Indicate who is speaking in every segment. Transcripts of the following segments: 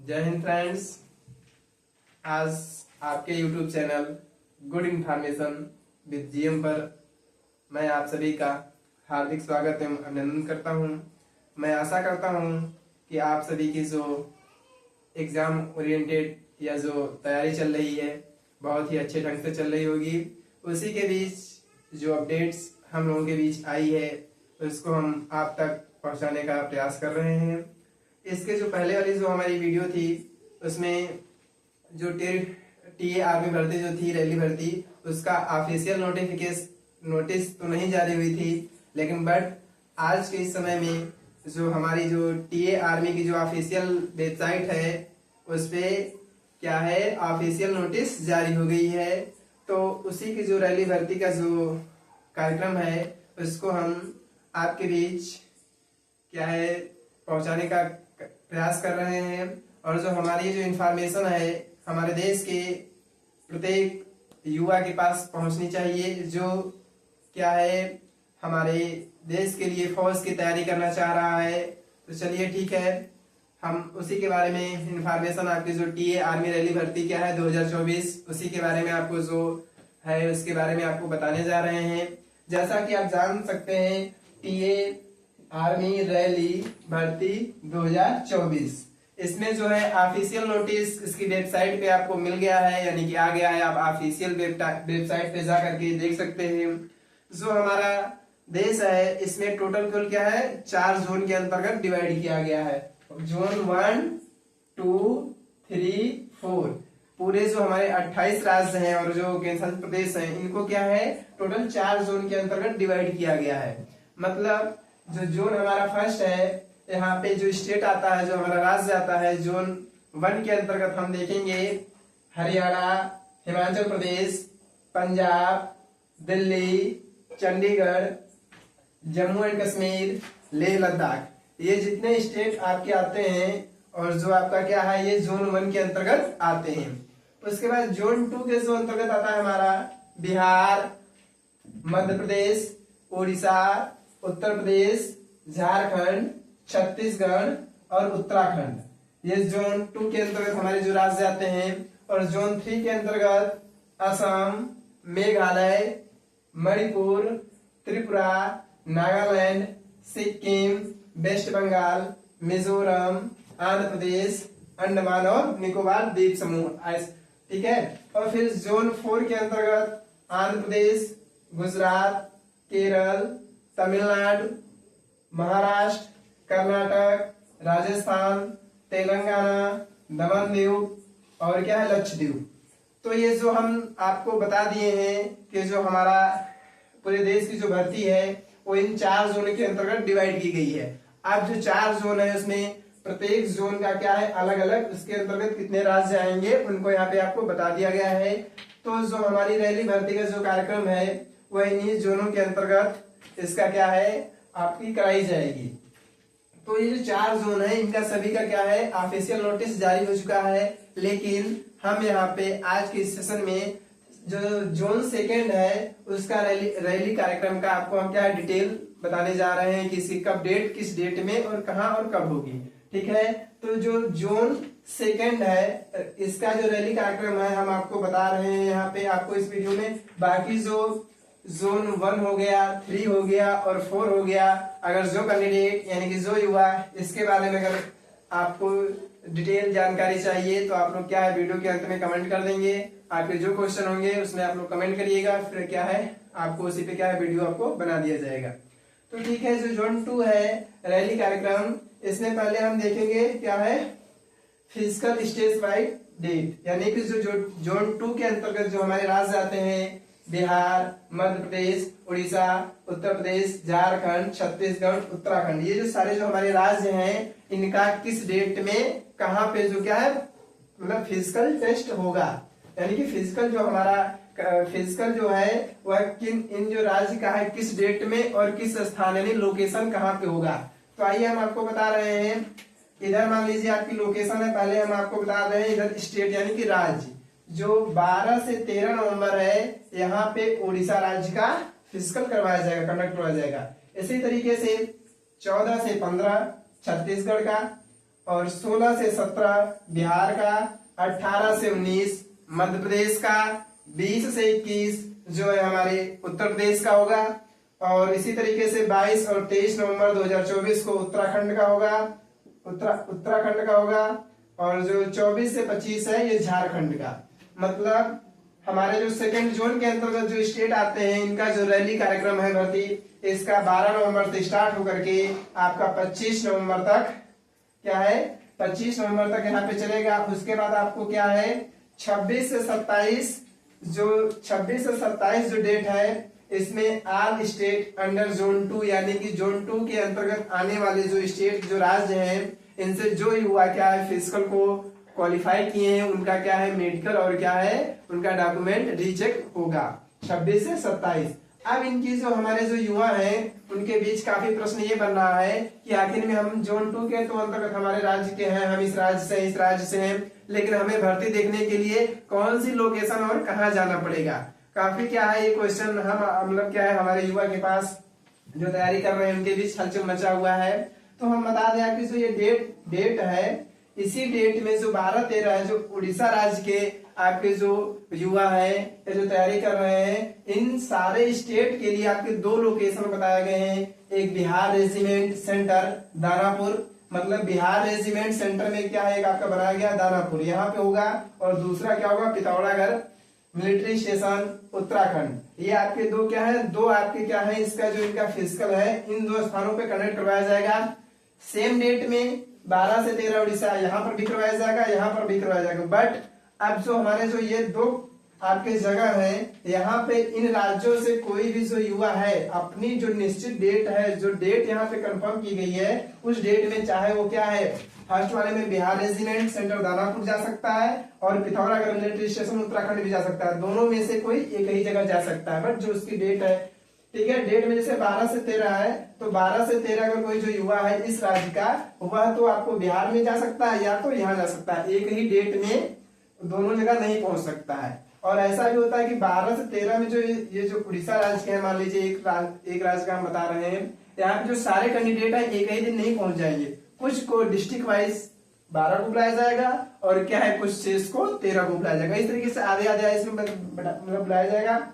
Speaker 1: जय हिंद फ्रेंड्स। आज आपके YouTube channel good information with GM पर मैं आप सभी का हार्दिक स्वागत एवं अभिनंदन करता हूं। मैं आशा करता हूं कि आप सभी की जो एग्जाम ओरिएंटेड या जो तैयारी चल रही है बहुत ही अच्छे ढंग से चल रही होगी। उसी के बीच जो अपडेट्स हम लोगों के बीच आई है उसको हम आप तक पहुंचाने का प्रयास कर रहे हैं। इसके जो पहले वाली जो हमारी वीडियो थी उसमें जो टीए आर्मी भर्ती जो थी रैली भर्ती उसका ऑफिशियल नोटिस तो नहीं जारी हुई थी, लेकिन बट आज के इस समय में जो हमारी जो टीए आर्मी की जो ऑफिशियल वेबसाइट है उस पे क्या है ऑफिशियल नोटिस जारी हो गई है। तो उसी की जो रैली भर्ती का जो कार्यक्रम है उसको हम आपके बीच क्या है पहुंचाने का प्रयास कर रहे हैं। और जो हमारी जो इंफॉर्मेशन है हमारे देश के प्रत्येक युवा के पास पहुंचनी चाहिए जो क्या है हमारे देश के लिए फौज की तैयारी करना चाह रहा है। तो चलिए ठीक है, हम उसी के बारे में इंफॉर्मेशन आपकी जो टीए आर्मी रैली भर्ती क्या है 2024 उसी के बारे में आपको जो है उसके बारे में आपको बताने जा रहे हैं। जैसा कि आप जान सकते हैं टीए आर्मी रैली भर्ती 2024 इसमें जो है ऑफिशियल नोटिस इसकी वेबसाइट पे आपको मिल गया है, यानी कि आ गया है। आप ऑफिशियल वेबसाइट पे जा करके देख सकते हैं। जो हमारा देश है इसमें टोटल कुल क्या है 4 जोन के अंतर्गत डिवाइड किया गया है। जोन 1, 2, 3, 4 पूरे जो हमारे 28 राज्य हैं और जो केंद्र प्रदेश हैं इनको क्या है टोटल 4 जोन के अंतर्गत डिवाइड किया गया है। मतलब जो जोन हमारा फर्स्ट है यहाँ पे जो स्टेट आता है जो हमारा राज्य आता है जोन 1 के अंतर्गत हम देखेंगे हरियाणा, हिमाचल प्रदेश, पंजाब, दिल्ली, चंडीगढ़, जम्मू एंड कश्मीर, लेह लद्दाख, ये जितने स्टेट आपके आते हैं और जो आपका क्या है ये जोन 1 के अंतर्गत आते हैं। उसके बाद जोन 2 के जो अंतर्गत आता है हमारा बिहार, मध्य प्रदेश, उड़ीसा, उत्तर प्रदेश, झारखंड, छत्तीसगढ़ और उत्तराखंड, ये जोन 2 के अंतर्गत हमारे जो राज्य आते हैं। और जोन 3 के अंतर्गत असम, मेघालय, मणिपुर, त्रिपुरा, नागालैंड, सिक्किम, वेस्ट बंगाल, मिजोरम, आंध्र प्रदेश, अंडमान और निकोबार द्वीप समूह, ठीक है। और फिर जोन 4 के अंतर्गत आंध्र प्रदेश, गुजरात, केरल, तमिलनाडु, महाराष्ट्र, कर्नाटक, राजस्थान, तेलंगाना, दमन दीव और क्या है लक्षद्वीप। तो ये जो हम आपको बता दिए हैं कि जो हमारा पूरे देश की जो भर्ती है वो इन 4 जोन के अंतर्गत डिवाइड की गई है। अब जो 4 जोन है उसमें प्रत्येक जोन का क्या है अलग अलग उसके अंतर्गत कितने राज्य आएंगे उनको यहाँ पे आपको बता दिया गया है। तो जो हमारी रैली भर्ती का जो कार्यक्रम है वह इन्हीं जोनों के अंतर्गत इसका क्या है आपकी कराई जाएगी। तो ये जो 4 जोन है इनका सभी का क्या है ऑफिशियल नोटिस जारी हो चुका है, लेकिन हम यहाँ पे आज के सेशन में जो जोन 2 है उसका रैली कार्यक्रम का आपको हम क्या डिटेल बताने जा रहे हैं कि इसकी कब डेट किस डेट में और कहां और कब होगी, ठीक है। तो जो जोन 2 है इसका जो रैली कार्यक्रम है हम आपको बता रहे हैं यहाँ पे आपको इस वीडियो में। बाकी जो जोन 1 हो गया, 3 हो गया और 4 हो गया, अगर जो कैंडिडेट यानी कि जो युवा इसके बारे में अगर आपको डिटेल जानकारी चाहिए तो आप लोग क्या है वीडियो के अंत में कमेंट कर देंगे। आपके जो क्वेश्चन होंगे उसमें आप लोग कमेंट करिएगा, फिर क्या है आपको उसी पे क्या है वीडियो आपको बना दिया जाएगा। तो ठीक है, जो जोन 2 है रैली कार्यक्रम इसमें पहले हम देखेंगे क्या है फिजिकल स्टेज वाइड डेट, यानी कि जो जोन 2 के अंतर्गत जो हमारे राज्य आते हैं बिहार, मध्य प्रदेश, उड़ीसा, उत्तर प्रदेश, झारखंड, छत्तीसगढ़, उत्तराखंड, ये जो सारे जो हमारे राज्य हैं इनका किस डेट में कहाँ पे जो क्या है मतलब फिजिकल टेस्ट होगा, यानी कि फिजिकल जो हमारा फिजिकल जो है वह इन जो राज्य का है किस डेट में और किस स्थान यानी लोकेशन कहाँ पे होगा। तो आइए हम आपको बता रहे हैं। इधर मान लीजिए आपकी लोकेशन है, पहले हम आपको बता रहे हैं इधर स्टेट यानी कि राज्य जो 12 से 13 नवंबर है यहाँ पे उड़ीसा राज्य का फिजिकल करवाया जाएगा, कंडक्ट करवाया जाएगा। इसी तरीके से 14 से 15 छत्तीसगढ़ का, और 16 से 17 बिहार का, 18 से 19 मध्य प्रदेश का, 20 से 21 जो है हमारे उत्तर प्रदेश का होगा, और इसी तरीके से 22 और 23 नवंबर 2024 को उत्तराखंड का होगा, उत्तराखंड का होगा, और जो 24 से 25 है ये झारखंड का। मतलब हमारे जो सेकंड जोन के अंतर्गत जो स्टेट आते हैं इनका जो रैली कार्यक्रम है भर्ती, इसका 12 नवंबर से स्टार्ट होकर के आपका 25 नवंबर तक क्या है, 25 नवंबर तक यहाँ पे चलेगा। उसके बाद आपको क्या है 26 से 27 जो डेट है इसमें ऑल स्टेट अंडर जोन 2 यानी कि जोन 2 के अंतर्गत आने वाले जो स्टेट जो राज्य हैं इनसे जो युवा क्या है फिजिकल को क्वालिफाई किए हैं उनका क्या है मेडिकल और क्या है उनका डॉक्यूमेंट रीचेक होगा 26 से 27। अब इनकी जो हमारे जो युवा हैं उनके बीच काफी प्रश्न ये बन रहा है कि आखिर में हम जोन 2 के तो अंतर्गत हमारे राज्य के हैं, हम इस राज्य से हैं, लेकिन हमें भर्ती देखने के लिए कौन सी लोकेशन और कहाँ जाना पड़ेगा। काफी क्या है ये क्वेश्चन हम मतलब क्या है हमारे युवा के पास जो तैयारी कर रहे हैं उनके बीच हलचल मचा हुआ है। तो हम बता दें आपकी जो ये डेट है इसी डेट में जो 12-13 है जो उड़ीसा राज्य के आपके जो युवा है जो तैयारी कर रहे हैं इन सारे स्टेट के लिए आपके 2 लोकेशन बताए गए हैं। एक बिहार रेजिमेंट सेंटर दानापुर, मतलब बिहार रेजिमेंट सेंटर में क्या है एक आपका बनाया गया दानापुर यहाँ पे होगा, और दूसरा क्या होगा पिथौरागढ़ मिलिट्री स्टेशन उत्तराखंड। ये आपके 2 क्या है 2 आपके क्या है इसका जो इनका फिजिकल है इन 2 स्थानों पे कंडक्ट करवाया जाएगा सेम डेट में। 12 से 13 उड़ीसा यहाँ पर भी करवाया जाएगा, यहाँ पर भी करवाया जाएगा। बट अब जो हमारे जो ये 2 आपके जगह है यहाँ पे इन राज्यों से कोई भी जो युवा है अपनी जो निश्चित डेट है जो डेट यहाँ पे कंफर्म की गई है उस डेट में चाहे वो क्या है फर्स्ट वाले में बिहार रेजिमेंट सेंटर दानापुर जा सकता है और पिथौरागढ़ मिलिट्री स्टेशन उत्तराखंड भी जा सकता है, दोनों में से कोई एक ही जगह जा सकता है। बट जो उसकी डेट है ठीक है डेट में जैसे 12 से 13 है तो 12 से 13 अगर कोई जो युवा है इस राज्य का वह तो आपको बिहार में जा सकता है या तो यहाँ जा सकता है, एक ही डेट में दोनों जगह नहीं पहुंच सकता है। और ऐसा भी होता है कि 12 से 13 में जो ये जो उड़ीसा राज्य के हैं मान लीजिए एक राज्य का हम बता रहे हैं यहाँ पे जो सारे कैंडिडेट है एक ही दिन नहीं पहुंच जाएंगे, कुछ को डिस्ट्रिक्ट वाइज 12 को बुलाया जाएगा और क्या है कुछ 6 को 13 को बुलाया जाएगा, इस तरीके से आधे आधे इसमें मतलब बुलाया जाएगा।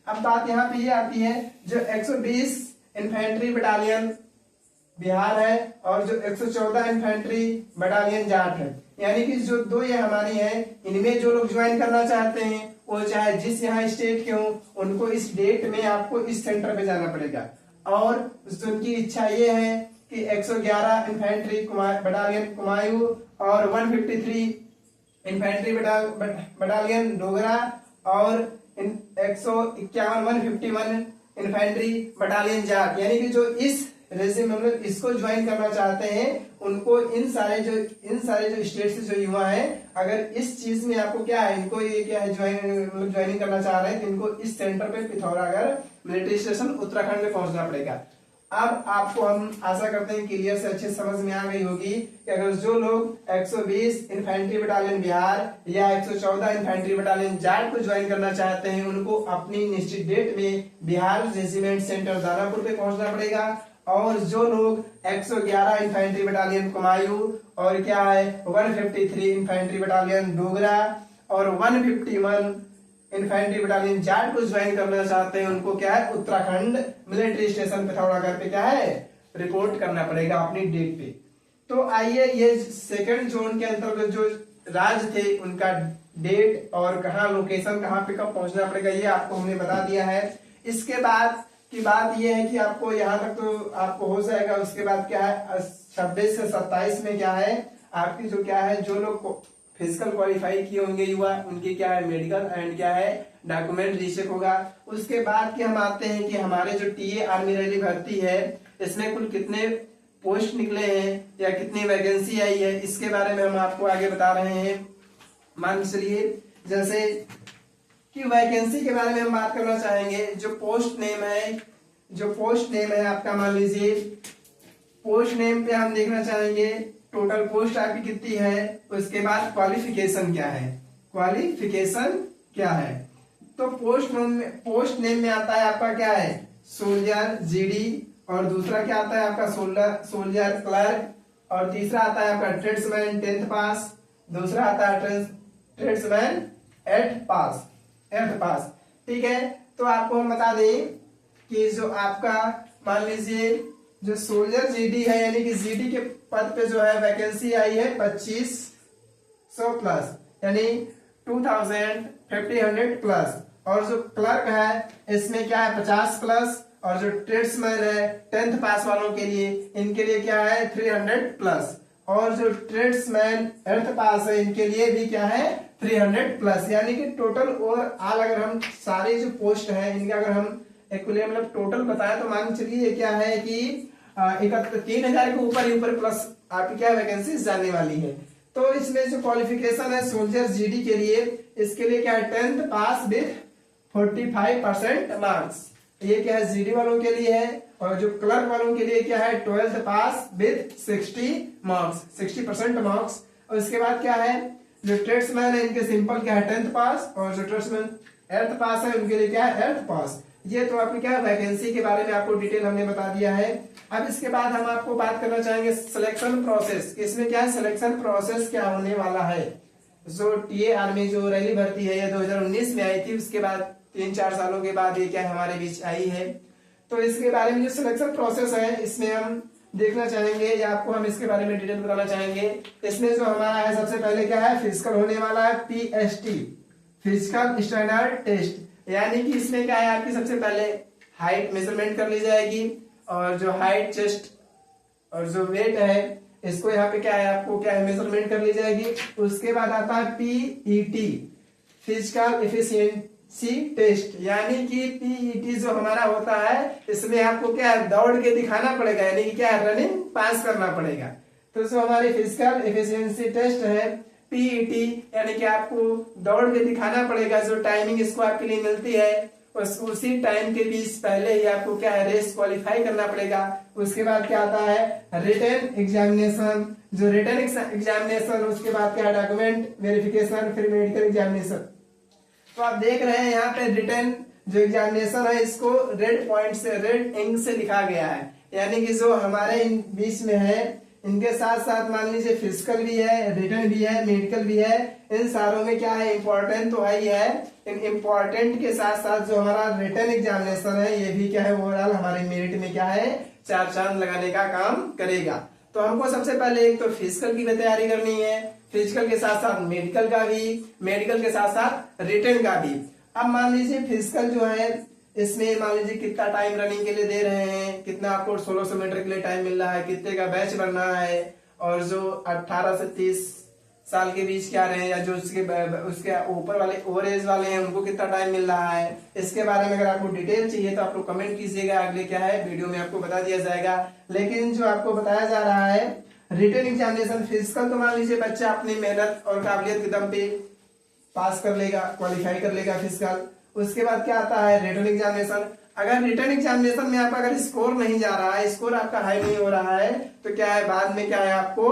Speaker 1: अब बात यहाँ पे ये आती है जो 120 इन्फेंट्री बटालियन बिहार है और जो 114 इन्फेंट्री बटालियन जाट है, यानी कि जो 2 ये हमारी है इनमें जो लोग ज्वाइन करना चाहते हैं वो चाहे जिस यहाँ स्टेट के हो उनको इस डेट में आपको इस सेंटर पे जाना पड़ेगा। और उनकी इच्छा ये है कि 111 इन्फेंट्री बटालियन कुमायूं और 153 इन्फेंट्री बटालियन डोगरा और 151 इन्फेंट्री बटालियन जाट, यानी कि जो इस मतलब इसको ज्वाइन करना चाहते हैं उनको इन सारे जो स्टेट से जो युवा हैं अगर इस चीज में आपको क्या है इनको ये क्या है ज्वाइनिंग करना चाह रहे हैं तो इनको इस सेंटर पे पिथौरागढ़ मिलिट्री स्टेशन उत्तराखंड में पहुंचना पड़ेगा। अब आपको हम आशा करते हैं क्लियर से अच्छे समझ में आ गई होगी कि अगर जो लोग 120 इन्फेंट्री बटालियन बिहार या 114 इन्फेंट्री बटालियन जाट को ज्वाइन करना चाहते हैं उनको अपनी निश्चित डेट में बिहार रेजिमेंट सेंटर दानापुर पे पहुंचना पड़ेगा। और जो लोग 111 इन्फेंट्री बटालियन कुमायूं और क्या है 153 इन्फेंट्री बटालियन डोगरा और 151 इन्फेंट्री बटालियन जाट को ज्वाइन करना चाहते हैं उनको क्या है उत्तराखंड मिलिट्री स्टेशन पिथौरागढ़ पे क्या है रिपोर्ट करना पड़ेगा अपनी डेट पे। तो आइए ये सेकंड जोन के अंतर्गत जो राज्य थे उनका डेट और कहाँ लोकेशन कहाँ पे कब पहुंचना पड़ेगा ये आपको हमने बता दिया है। इसके बाद की बात यह है कि आपको यहाँ तक तो आपको हो जाएगा। उसके बाद क्या है 26 से 27 में क्या है आपकी जो क्या है जो लोग फिजिकल क्वालिफाई किए होंगे युवा उनके क्या है मेडिकल एंड क्या है डॉक्यूमेंट रीचेक होगा। उसके बाद की हम आते हैं कि हमारे जो टीए आर्मी रैली भर्ती है इसमें कुल कितने पोस्ट निकले हैं या कितनी वैकेंसी आई है इसके बारे में हम आपको आगे बता रहे हैं। मान चलिए जैसे कि वैकेंसी के बारे में हम बात करना चाहेंगे। जो पोस्ट नेम है आपका मान लीजिए पोस्ट नेम पे हम देखना चाहेंगे टोटल पोस्ट आपकी कितनी है, उसके बाद क्वालिफिकेशन क्या है। तो पोस्ट नेम में आता है आपका क्या है सोल्जर जीडी और दूसरा क्या आता है आपका सोल्जर क्लर्क और तीसरा आता है आपका ट्रेड्समैन 10th पास, दूसरा आता है ट्रेड्समैन 8th पास। ठीक है, तो आपको हम बता दें कि जो आपका मान लीजिए जो सोल्जर जीडी है, यानी कि जीडी के पद पे जो है वैकेंसी आई है 2500 प्लस, यानी 2500 प्लस। और जो क्लर्क है इसमें क्या है 50 प्लस, और जो ट्रेड्समैन है 10th पास वालों के लिए, इनके लिए क्या है 300 प्लस, और जो ट्रेड्समैन 8th पास है इनके लिए भी क्या है 300 प्लस। यानी कि टोटल ओवरऑल अगर हम सारे जो पोस्ट है इनका अगर हम इक्वली मतलब टोटल बताएं तो मान चलिए क्या है कि 3000 के ऊपर ही ऊपर प्लस आपकी क्या वैकेंसी जाने वाली है। तो इसमें जो क्वालिफिकेशन है सोल्जर जीडी के लिए, इसके लिए क्या है 10th पास विद 45% मार्क्स, ये क्या है जीडी वालों के लिए है। और जो क्लर्क वालों के लिए क्या है 12th पास विद 60% मार्क्स। और इसके बाद क्या है जो ट्रेड्समैन है इनके सिंपल क्या है 10th पास, और जो ट्रेड्समैन 8th पास है उनके लिए क्या है 8th पास। ये तो आपकी क्या वैकेंसी के बारे में आपको डिटेल हमने बता दिया है। अब इसके बाद हम आपको बात करना चाहेंगे सिलेक्शन प्रोसेस। इसमें क्या है सिलेक्शन प्रोसेस क्या होने वाला है। जो टीए आर्मी जो रैली भर्ती है ये 2019 में आई थी, उसके बाद 3-4 सालों के बाद ये क्या हमारे बीच आई है। तो इसके बारे में जो सिलेक्शन प्रोसेस है इसमें हम देखना चाहेंगे या आपको हम इसके बारे में डिटेल बताना चाहेंगे। इसमें जो हमारा है सबसे पहले क्या है फिजिकल होने वाला है पीएसटी, फिजिकल स्टैंडर्ड टेस्ट, यानी कि इसमें क्या है आपकी सबसे पहले हाइट मेजरमेंट कर ली जाएगी, और जो हाइट चेस्ट और जो वेट है इसको यहाँ पे क्या है आपको क्या है मेजरमेंट कर ली जाएगी। उसके बाद आता है पीईटी, फिजिकल एफिशिएंसी टेस्ट, यानी कि पीईटी जो हमारा होता है इसमें आपको क्या है दौड़ के दिखाना पड़ेगा, यानी कि क्या है रनिंग पास करना पड़ेगा। तो जो हमारी फिजिकल एफिशिएंसी टेस्ट है पीईटी, यानी कि आपको दौड़ के दिखाना पड़ेगा। जो टाइमिंग इसको आपके लिए मिलती है उसी टाइम के बीच पहले ही आपको क्या है रेस क्वालिफाई करना पड़ेगा। उसके बाद क्या आता है रिटन एग्जामिनेशन, जो रिटन एग्जामिनेशन, उसके बाद क्या है डॉक्यूमेंट वेरिफिकेशन, फिर मेडिकल एग्जामिनेशन। तो आप देख रहे हैं यहाँ पे रिटन जो एग्जामिनेशन है इसको रेड पॉइंट से रेड इंक से लिखा गया है, यानी कि जो हमारे इन बीच में है इनके साथ साथ मान लीजिए फिजिकल भी है, रिटन भी है, मेडिकल भी है। इन सारों में क्या है इम्पोर्टेंट तो है ही है, इन इम्पोर्टेंट के साथ साथ जो हमारा रिटन एग्जामिनेशन है ये भी क्या है ओवरऑल हमारे मेरिट में क्या है 4 चांद लगाने का काम करेगा। तो हमको सबसे पहले एक तो फिजिकल की भी तैयारी करनी है, फिजिकल के साथ साथ मेडिकल का भी, मेडिकल के साथ साथ रिटन का भी। अब मान लीजिए फिजिकल जो है इसमें मान लीजिए कितना टाइम रनिंग के लिए दे रहे हैं, कितना आपको 1600 मीटर के लिए टाइम मिल रहा है, कितने का बैच बनना है, और जो 18 से 30 साल के बीच क्या रहे या जो उसके ऊपर वाले ओवर एज वाले हैं उनको कितना टाइम मिल रहा है। इसके बारे में अगर आपको डिटेल चाहिए तो आप लोग कमेंट कीजिएगा, अगले क्या है वीडियो में आपको बता दिया जाएगा। लेकिन जो आपको बताया जा रहा है रिटन एग्जामिनेशन फिजिकल, तो मान लीजिए बच्चा अपनी मेहनत और काबिलियत के दम पे पास कर लेगा, क्वालिफाई कर लेगा फिजिकल। उसके बाद क्या आता है रिटन एग्जामिनेशन। अगर रिटन एग्जामिनेशन में आपका अगर स्कोर नहीं जा रहा है, स्कोर आपका हाई नहीं हो रहा है, तो क्या है बाद में क्या है आपको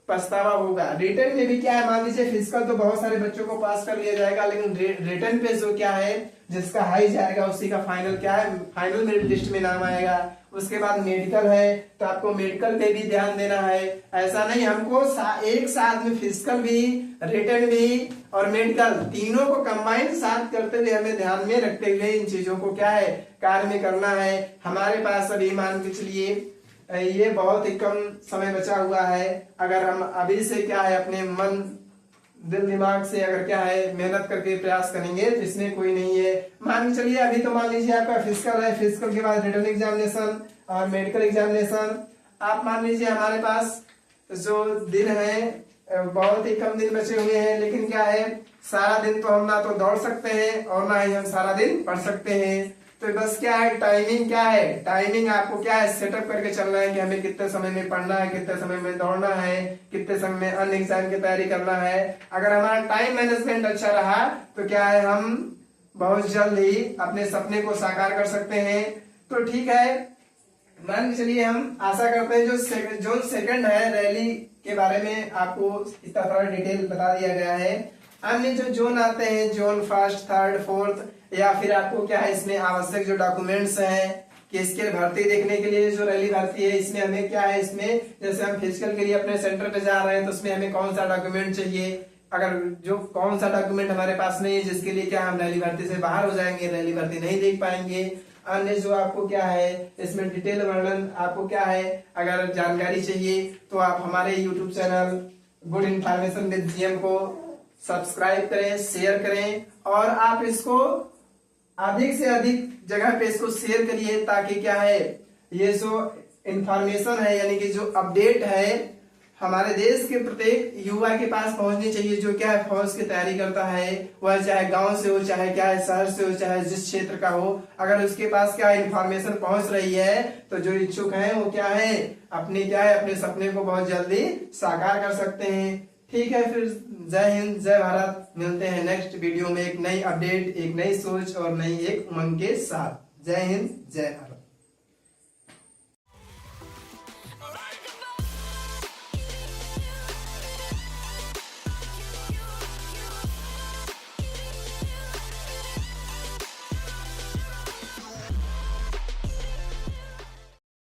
Speaker 1: पछतावा होगा। रिटन में भी क्या है मान लीजिए फिजिकल तो बहुत सारे बच्चों को पास कर लिया जाएगा, लेकिन रिटन पे जो क्या है जिसका हाई जाएगा उसी का फाइनल क्या है फाइनल मेरिट लिस्ट में नाम आएगा। उसके बाद मेडिकल है तो आपको मेडिकल पे भी ध्यान देना है। ऐसा नहीं हमको एक साथ में फिजिकल भी, रिटन भी और मेडिकल तीनों को कंबाइन साथ करते हुए हमें ध्यान में रखते हुए इन चीजों को क्या है कार्य में करना है। हमारे पास अभी मान के चलिए ये बहुत ही कम समय बचा हुआ है। अगर हम अभी से क्या है अपने मन दिल दिमाग से अगर क्या है मेहनत करके प्रयास करेंगे तो इसमें कोई नहीं है। मान के चलिए अभी तो मान लीजिए आपका फिजिकल है, फिजिकल के बाद रिटन एग्जामिनेशन और मेडिकल एग्जामिनेशन। आप मान लीजिए हमारे पास जो दिन है बहुत ही कम दिन बचे हुए हैं, लेकिन क्या है सारा दिन तो हम ना तो दौड़ सकते हैं और ना ही हम सारा दिन पढ़ सकते हैं। तो बस क्या है टाइमिंग, क्या है टाइमिंग आपको क्या है सेटअप करके चलना है कि हमें कितने समय में पढ़ना है, कितने समय में दौड़ना है, कितने समय में अन्य एग्जाम की तैयारी करना है। अगर हमारा टाइम मैनेजमेंट अच्छा रहा तो क्या है हम बहुत जल्द ही अपने सपने को साकार कर सकते हैं। तो ठीक है, मान के चलिए हम आशा करते हैं जो सेकंड है रैली के बारे में आपको इतना थोड़ा डिटेल बता दिया गया है। अन्य जो जोन आते हैं जोन फर्स्ट, थर्ड, फोर्थ, या फिर आपको क्या है इसमें आवश्यक जो डॉक्यूमेंट्स हैं कि इसके भर्ती देखने के लिए जो रैली भर्ती है इसमें हमें क्या है, इसमें जैसे हम फिजिकल के लिए अपने सेंटर पे जा रहे हैं तो उसमें हमें कौन सा डॉक्यूमेंट चाहिए, अगर जो कौन सा डॉक्यूमेंट हमारे पास नहीं है जिसके लिए क्या हम रैली भर्ती से बाहर हो जाएंगे, रैली भर्ती नहीं देख पाएंगे। अन्य जो आपको क्या है इसमें डिटेल वर्णन आपको क्या है, अगर जानकारी चाहिए तो आप हमारे YouTube channel good information with GM को सब्सक्राइब करें, शेयर करें और आप इसको अधिक से अधिक जगह पे इसको शेयर करिए ताकि क्या है ये जो इंफॉर्मेशन है यानी कि जो अपडेट है हमारे देश के प्रत्येक युवा के पास पहुंचनी चाहिए, जो क्या है फौज की तैयारी करता है, वह चाहे गांव से हो, चाहे क्या है शहर से हो, चाहे जिस क्षेत्र का हो, अगर उसके पास क्या इंफॉर्मेशन पहुंच रही है तो जो इच्छुक हैं वो क्या है अपने क्या है अपने सपने को बहुत जल्दी साकार कर सकते हैं। ठीक है, फिर जय हिंद जय भारत, मिलते हैं नेक्स्ट वीडियो में एक नई अपडेट, एक नई सोच और नई एक उमंग के साथ। जय हिंद जय भारत।